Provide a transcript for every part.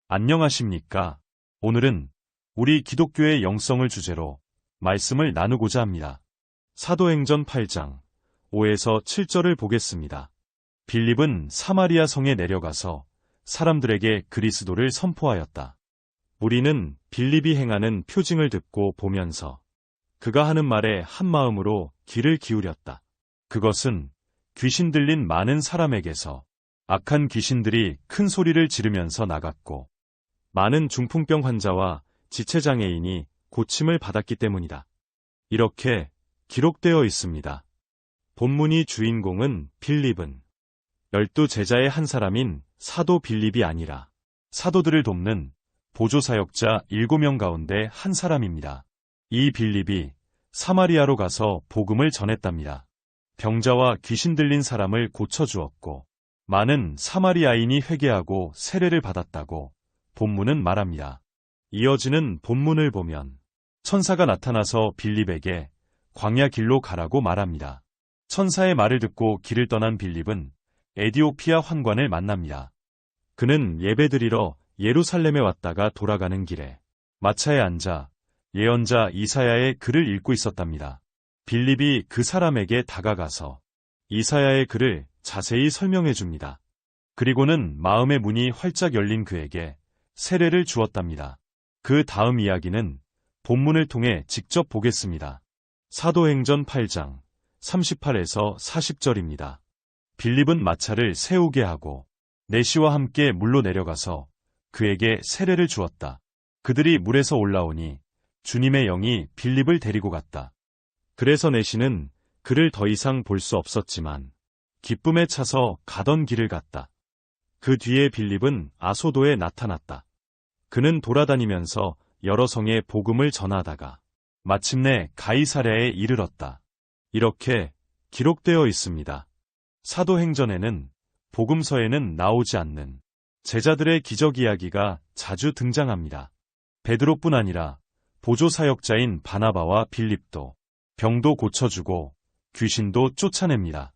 안녕하십니까? 오늘은 우리 기독교의 영성을 주제로 말씀을 나누고자 합니다. 사도행전 8장 5에서 7절을 보겠습니다. 빌립은 사마리아 성에 내려가서 사람들에게 그리스도를 선포하였다. 우리는 빌립이 행하는 표징을 듣고 보면서 그가 하는 말에 한마음으로 귀를 기울였다. 그것은 귀신 들린 많은 사람에게서 악한 귀신들이 큰 소리를 지르면서 나갔고 많은 중풍병 환자와 지체장애인이 고침을 받았기 때문이다. 이렇게 기록되어 있습니다. 본문이 주인공은 빌립은 12제자의 한 사람인 사도 빌립이 아니라 사도들을 돕는 보조사역자 7명 가운데 한 사람입니다. 이 빌립이 사마리아로 가서 복음을 전했답니다. 병자와 귀신 들린 사람을 고쳐주었고 많은 사마리아인이 회개하고 세례를 받았다고 본문은 말합니다. 이어지는 본문을 보면 천사가 나타나서 빌립에게 광야 길로 가라고 말합니다. 천사의 말을 듣고 길을 떠난 빌립은 에디오피아 환관을 만납니다. 그는 예배드리러 예루살렘에 왔다가 돌아가는 길에 마차에 앉아 예언자 이사야의 글을 읽고 있었답니다. 빌립이 그 사람에게 다가가서 이사야의 글을 자세히 설명해 줍니다. 그리고는 마음의 문이 활짝 열린 그에게 세례를 주었답니다. 그 다음 이야기는 본문을 통해 직접 보겠습니다. 사도행전 8장 38에서 40절입니다. 빌립은 마차를 세우게 하고 내시와 함께 물로 내려가서 그에게 세례를 주었다. 그들이 물에서 올라오니 주님의 영이 빌립을 데리고 갔다. 그래서 내시는 그를 더 이상 볼 수 없었지만 기쁨에 차서 가던 길을 갔다. 그 뒤에 빌립은 아소도에 나타났다. 그는 돌아다니면서 여러 성에 복음을 전하다가 마침내 가이사랴에 이르렀다. 이렇게 기록되어 있습니다. 사도행전에는 복음서에는 나오지 않는 제자들의 기적 이야기가 자주 등장합니다. 베드로뿐 아니라 보조사역자인 바나바와 빌립도 병도 고쳐주고 귀신도 쫓아냅니다.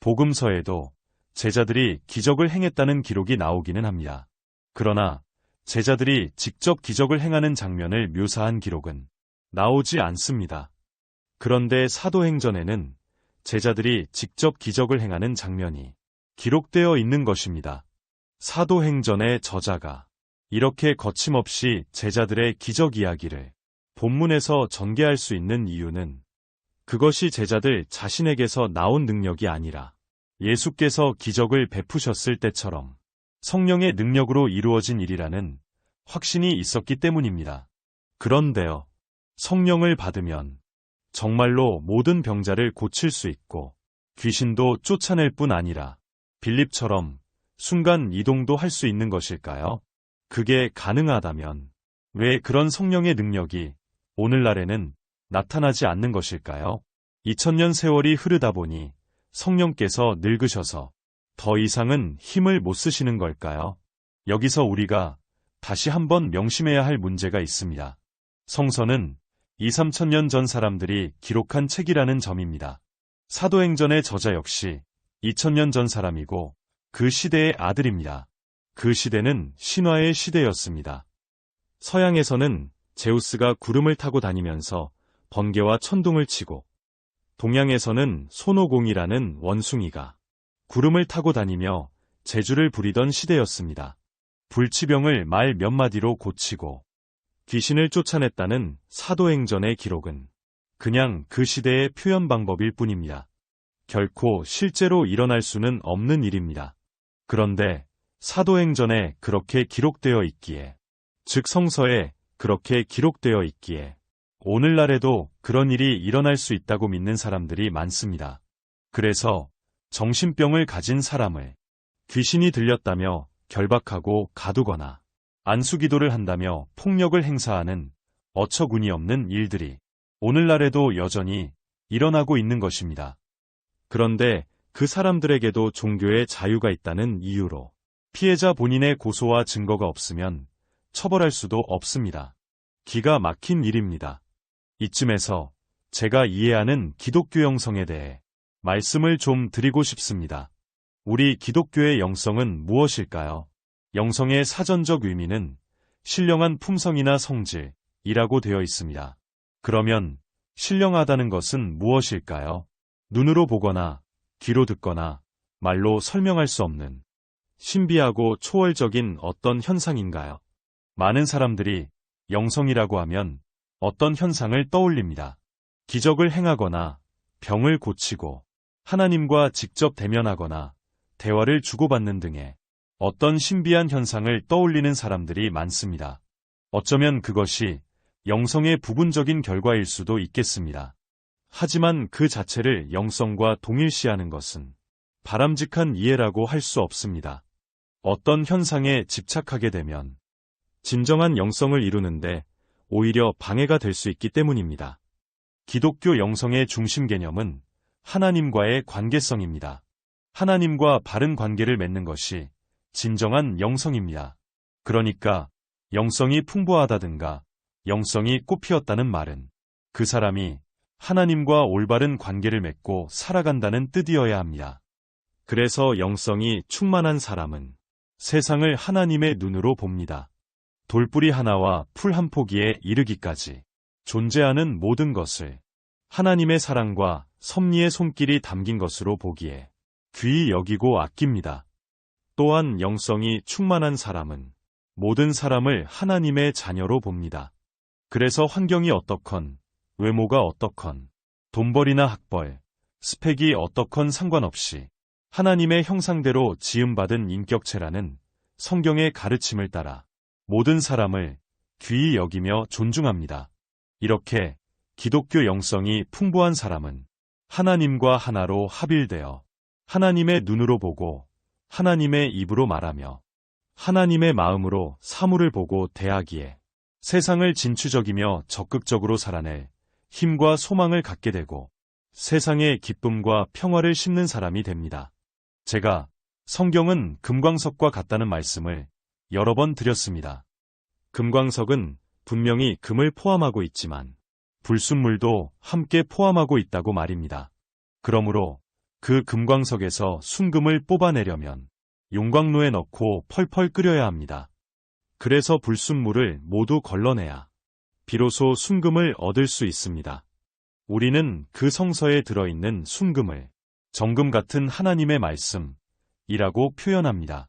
복음서에도 제자들이 기적을 행했다는 기록이 나오기는 합니다. 그러나 제자들이 직접 기적을 행하는 장면을 묘사한 기록은 나오지 않습니다. 그런데 사도행전에는 제자들이 직접 기적을 행하는 장면이 기록되어 있는 것입니다. 사도행전의 저자가 이렇게 거침없이 제자들의 기적 이야기를 본문에서 전개할 수 있는 이유는 그것이 제자들 자신에게서 나온 능력이 아니라 예수께서 기적을 베푸셨을 때처럼 성령의 능력으로 이루어진 일이라는 확신이 있었기 때문입니다. 그런데요, 성령을 받으면 정말로 모든 병자를 고칠 수 있고 귀신도 쫓아낼 뿐 아니라 빌립처럼 순간 이동도 할 수 있는 것일까요? 그게 가능하다면 왜 그런 성령의 능력이 오늘날에는 나타나지 않는 것일까요? 2000년 세월이 흐르다 보니 성령께서 늙으셔서 더 이상은 힘을 못 쓰시는 걸까요? 여기서 우리가 다시 한번 명심해야 할 문제가 있습니다. 성서는 2~3천년 전 사람들이 기록한 책이라는 점입니다. 사도행전의 저자 역시 2000년 전 사람이고 그 시대의 아들입니다. 그 시대는 신화의 시대였습니다. 서양에서는 제우스가 구름을 타고 다니면서 번개와 천둥을 치고 동양에서는 손오공이라는 원숭이가 구름을 타고 다니며 재주를 부리던 시대였습니다. 불치병을 말 몇 마디로 고치고 귀신을 쫓아냈다는 사도행전의 기록은 그냥 그 시대의 표현 방법일 뿐입니다. 결코 실제로 일어날 수는 없는 일입니다. 그런데 사도행전에 그렇게 기록되어 있기에, 즉 성서에 그렇게 기록되어 있기에 오늘날에도 그런 일이 일어날 수 있다고 믿는 사람들이 많습니다. 그래서 정신병을 가진 사람을 귀신이 들렸다며 결박하고 가두거나 안수기도를 한다며 폭력을 행사하는 어처구니 없는 일들이 오늘날에도 여전히 일어나고 있는 것입니다. 그런데 그 사람들에게도 종교의 자유가 있다는 이유로 피해자 본인의 고소와 증거가 없으면 처벌할 수도 없습니다. 기가 막힌 일입니다. 이쯤에서 제가 이해하는 기독교 영성에 대해 말씀을 좀 드리고 싶습니다. 우리 기독교의 영성은 무엇일까요? 영성의 사전적 의미는 신령한 품성이나 성질이라고 되어 있습니다. 그러면 신령하다는 것은 무엇일까요? 눈으로 보거나 귀로 듣거나 말로 설명할 수 없는 신비하고 초월적인 어떤 현상인가요? 많은 사람들이 영성이라고 하면 어떤 현상을 떠올립니다. 기적을 행하거나 병을 고치고 하나님과 직접 대면하거나 대화를 주고받는 등의 어떤 신비한 현상을 떠올리는 사람들이 많습니다. 어쩌면 그것이 영성의 부분적인 결과일 수도 있겠습니다. 하지만 그 자체를 영성과 동일시하는 것은 바람직한 이해라고 할 수 없습니다. 어떤 현상에 집착하게 되면 진정한 영성을 이루는데 오히려 방해가 될 수 있기 때문입니다. 기독교 영성의 중심 개념은 하나님과의 관계성입니다. 하나님과 바른 관계를 맺는 것이 진정한 영성입니다. 그러니까 영성이 풍부하다든가 영성이 꽃피었다는 말은 그 사람이 하나님과 올바른 관계를 맺고 살아간다는 뜻이어야 합니다. 그래서 영성이 충만한 사람은 세상을 하나님의 눈으로 봅니다. 돌뿌리 하나와 풀 한 포기에 이르기까지 존재하는 모든 것을 하나님의 사랑과 섭리의 손길이 담긴 것으로 보기에 귀히 여기고 아낍니다. 또한 영성이 충만한 사람은 모든 사람을 하나님의 자녀로 봅니다. 그래서 환경이 어떻건, 외모가 어떻건, 돈벌이나 학벌, 스펙이 어떻건 상관없이 하나님의 형상대로 지음받은 인격체라는 성경의 가르침을 따라 모든 사람을 귀히 여기며 존중합니다. 이렇게 기독교 영성이 풍부한 사람은 하나님과 하나로 합일되어 하나님의 눈으로 보고 하나님의 입으로 말하며 하나님의 마음으로 사물을 보고 대하기에 세상을 진취적이며 적극적으로 살아낼 힘과 소망을 갖게 되고 세상에 기쁨과 평화를 심는 사람이 됩니다. 제가 성경은 금광석과 같다는 말씀을 여러 번 드렸습니다. 금광석은 분명히 금을 포함하고 있지만 불순물도 함께 포함하고 있다고 말입니다. 그러므로 그 금광석에서 순금을 뽑아내려면 용광로에 넣고 펄펄 끓여야 합니다. 그래서 불순물을 모두 걸러내야 비로소 순금을 얻을 수 있습니다. 우리는 그 성서에 들어있는 순금을 정금 같은 하나님의 말씀이라고 표현합니다.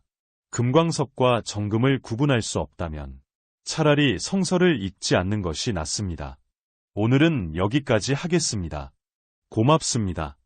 금광석과 정금을 구분할 수 없다면 차라리 성서를 읽지 않는 것이 낫습니다. 오늘은 여기까지 하겠습니다. 고맙습니다.